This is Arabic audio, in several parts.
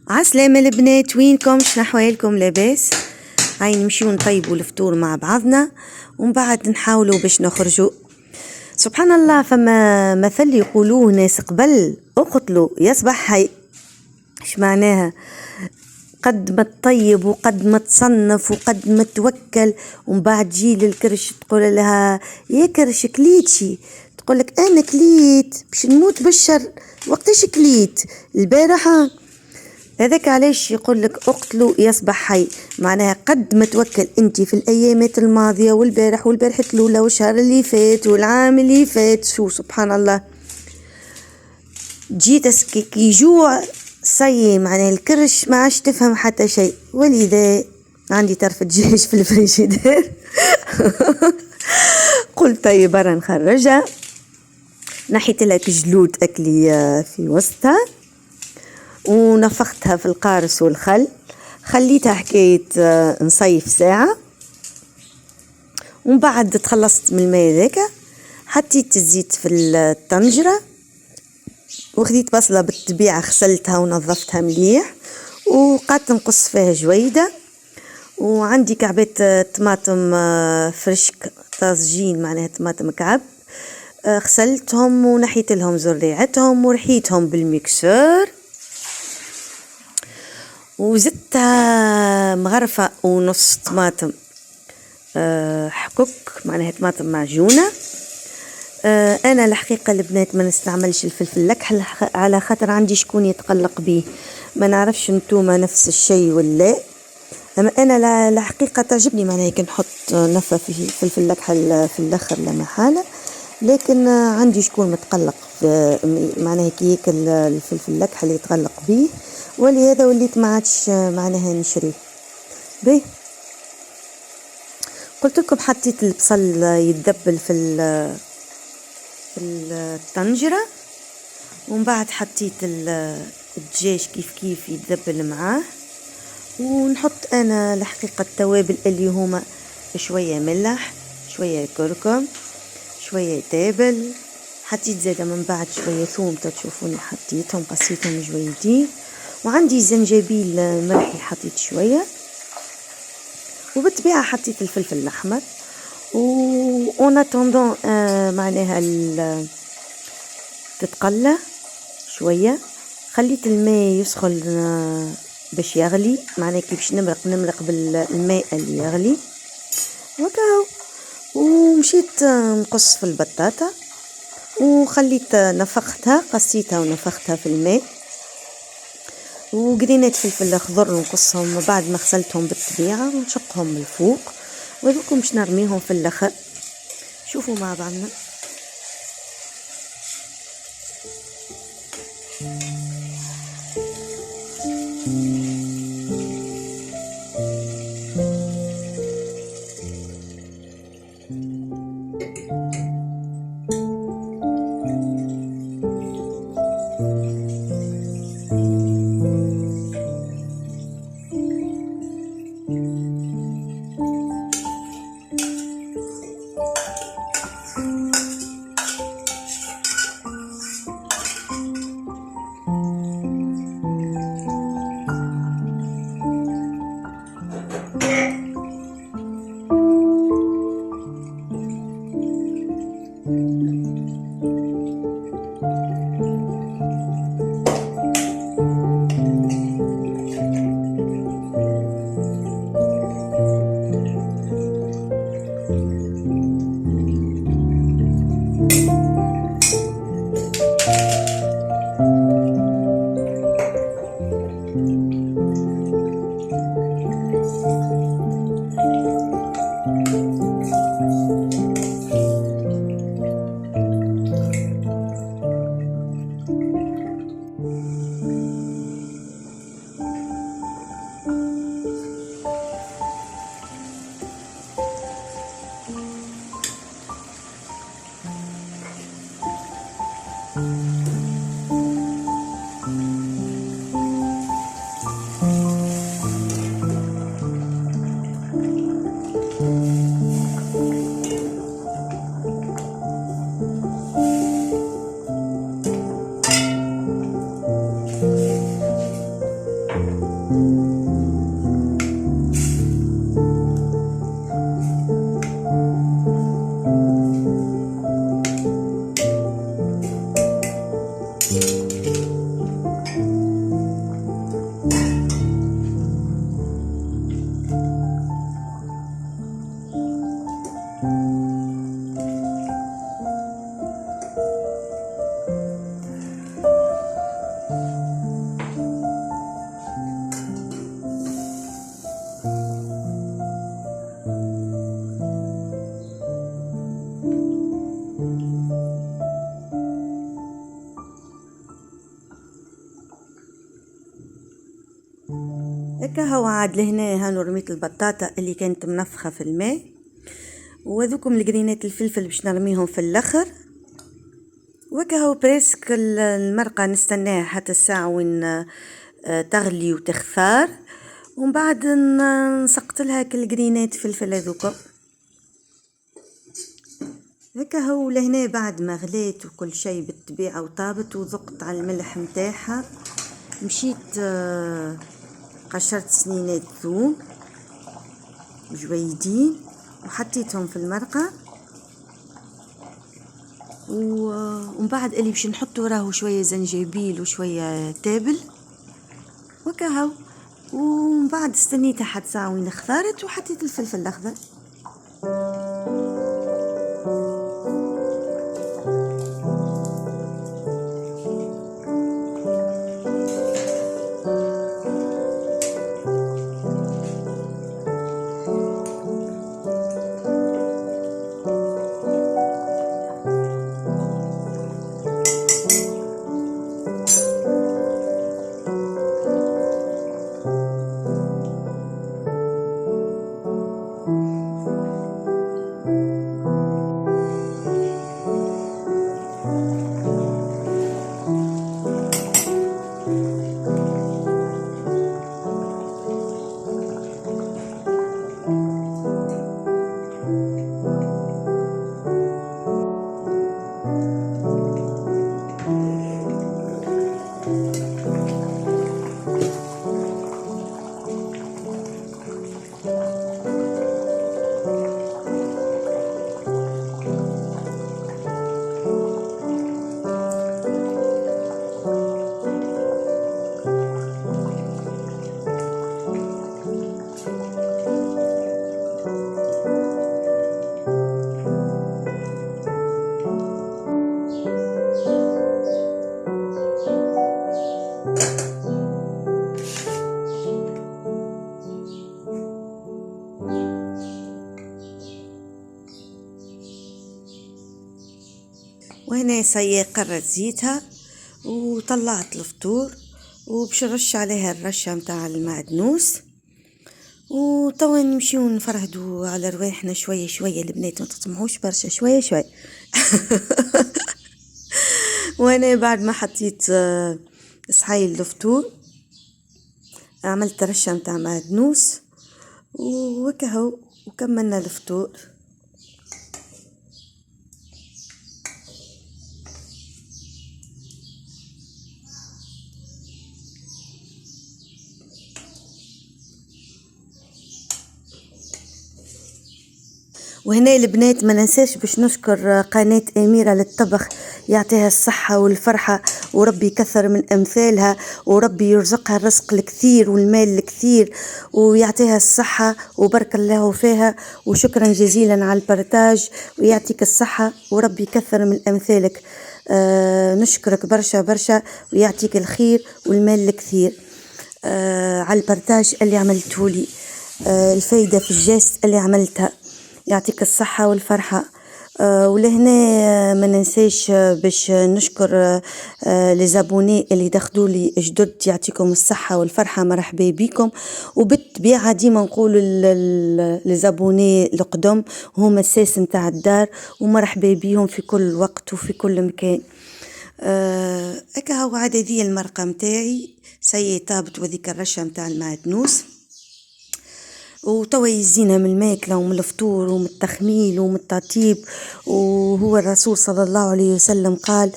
عسلامة البنات، وينكم؟ شنو احوالكم؟ لاباس؟ هاي نمشيو نطيبوا الفطور مع بعضنا ومن بعد نحاولوا باش نخرجوا. سبحان الله، فما مثل يقولوه ناس قبل: اقتلوا يصبح حي. ايش معناها؟ قد ما تطيب وقد ما تصنف وقد ما توكل ومن بعد تجي للكرش تقول لها: يا كرش كليتشي؟ تقولك: انا كليت باش نموت بالشر. وقتاش كليت؟ البارحة. هذاك علاش يقول لك اقتلوا يصبح حي، معناها قد ما توكل انت في الايامات الماضيه والبارح والبارحه الاولى والشهر اللي فات والعام اللي فات. شو سبحان الله، جيت كي يجوع صي معناها الكرش ما عادش تفهم حتى شيء. ولذا عندي طرف دجاج في الفريجيدير قلت طيب برا نخرجها. نحيت لها جلود اكلي في وسطها ونفختها في القارص والخل، خليتها حكاية نصيف ساعة، ومن بعد تخلصت من الماء ذاك حطيت الزيت في الطنجرة وخديت بصلة بالطبيعة غسلتها ونظفتها مليح وقعدت نقص فيها جويدة. وعندي كعبات طماطم فرشك طازجين، معناها طماطم كعب، غسلتهم ونحيت لهم زريعتهم ورحيتهم بالميكسور وزدتها مغرفة ونص طماطم حكوك، معناها طماطم معجونة. انا الحقيقة البنات ما نستعملش الفلفل الأكحل على خاطر عندي شكون يتقلق به، ما نعرفش نتوما نفس الشيء ولا. اما انا الحقيقة تعجبني معناها كي نحط نفة في الفلفل الأكحل في الاخر لا محالة، لكن عندي شكون متقلق معناها كي ياكل الفلفل الأكحل يتقلق به، ولهذا وليت ما عادش معناها نشريه به. قلت لكم حطيت البصل يتدبل في الطنجرة، ومن بعد حطيت الدجاج كيف يتدبل معاه، ونحط انا الحقيقة التوابل اللي هما شوية ملح، شوية كركم، شوية تابل، حطيت زيادة من بعد شوية ثوم تشوفوني حطيتهم قصيتهم جويدين، وعندي زنجبيل مرحي حطيت شوية، وبالطبيعة حطيت الفلفل الأحمر. وانا تندون معناها تتقلى شوية، خليت الماء يسخن باش يغلي، معناها كي باش نمرق بالماء اللي يغلي وكاو. ومشيت نقص في البطاطا وخليت نفختها، قصيتها ونفختها في الماء، وقرينات فلفل خضر نقصهم بعد ما غسلتهم بالطبيعة ونشقهم من الفوق، وذوكم باش نرميهم في الاخر. شوفوا مع بعضنا. هكا هو عاد لهنا هانو رميت البطاطا اللي كانت منفخة في الماء، وهذوكم القرينات الفلفل باش نرميهم في الاخر. وهكا هو بريسك المرقة نستناها حتى الساعة وين تغلي وتخثار، ومن بعد نسقط لها كل قرينات فلفل هذوكم. هكا هو لهنا بعد ما غليت وكل شيء بالطبيعة وطابت وذقت على الملح متاعها، مشيت قشرت سنينات ثوم جويدين وحطيتهم في المرقة، ومن بعد اللي باش نحطو راهو شوية زنجبيل وشوية تابل وكهو. ومن بعد استنيتها حد ساعة وين خثارت وحطيت الفلفل الأخضر. وهنا سي قرت زيتها وطلعت الفطور، وباش نرش عليها الرشة متاع المعدنوس، وتوا نمشيو نفرهدو على رواحنا شوية شوية. البنات ما تطمعوش برشا، شوية شوية. وانا بعد ما حطيت صحايل الفطور عملت رشة متاع معدنوس وكهو وكملنا الفطور. وهنا البنات ما ننساش باش نشكر قناة أميرة للطبخ، يعطيها الصحة والفرحة وربي يكثر من أمثالها، وربي يرزقها الرزق الكثير والمال الكثير ويعطيها الصحة وبارك الله فيها. وشكرا جزيلا على البرتاج ويعطيك الصحة وربي يكثر من أمثالك. نشكرك برشا برشا ويعطيك الخير والمال الكثير على البرتاج اللي عملته لي، الفايدة في الجاست اللي عملتها. يعطيك الصحة والفرحة. ولهنا ما ننساش باش نشكر لزابوني اللي دخلوا لي جدد، يعطيكم الصحة والفرحة، مرحبا بكم. وبالطبيعة ديما نقول لزابوني القدم هما الساس نتاع الدار، ومرحبا بهم في كل وقت وفي كل مكان. هكا هو عاد هذه المرقة متاعي سي طابت، وذيك الرشة متاع المعدنوس، وتوا يزينا من الماكلة ومن الفطور ومن التخميل ومن التطيب. وهو الرسول صلى الله عليه وسلم قال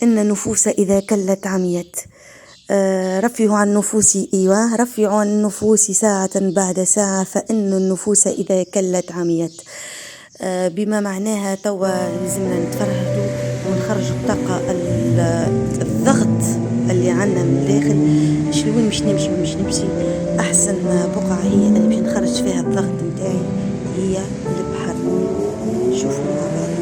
إن النفوس إذا كلت عميت. رفعوا عن النفوس رفعوا عن النفوس ساعة بعد ساعة، فإن النفوس إذا كلت عميت. بما معناها توا لازمنا نتفرهدوا نخرجوا الطاقة الضغط اللي عندنا من الداخل. شلون مش نمشي احسن بقعة هي اللي باش نخرج فيها الضغط متاعي هي البحر. شوفوا مع بعض.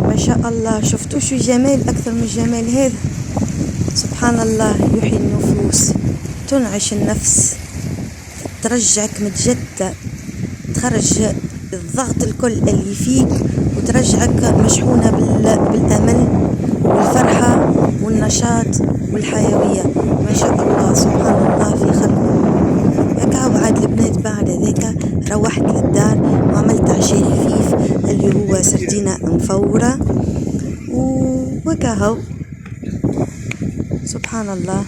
ما شاء الله، شفتوا شو جمال أكثر من الجمال هذا. سبحان الله، يحيي النفوس، تنعش النفس، ترجعك متجدة، تخرج الضغط الكل اللي فيك وترجعك مشحونة بالأمل والفرحة والنشاط والحيوية. ما شاء الله، سبحان الله في خلقه. هكا وعاد البنات بعد ذاك روحت للدار وعملت عشاء خفيف اللي هو سردينة مفورة وكهو. سبحان الله.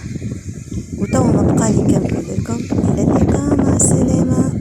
وتو ما بقالي كم نقول لكم إلى اللقاء، مع السلامة.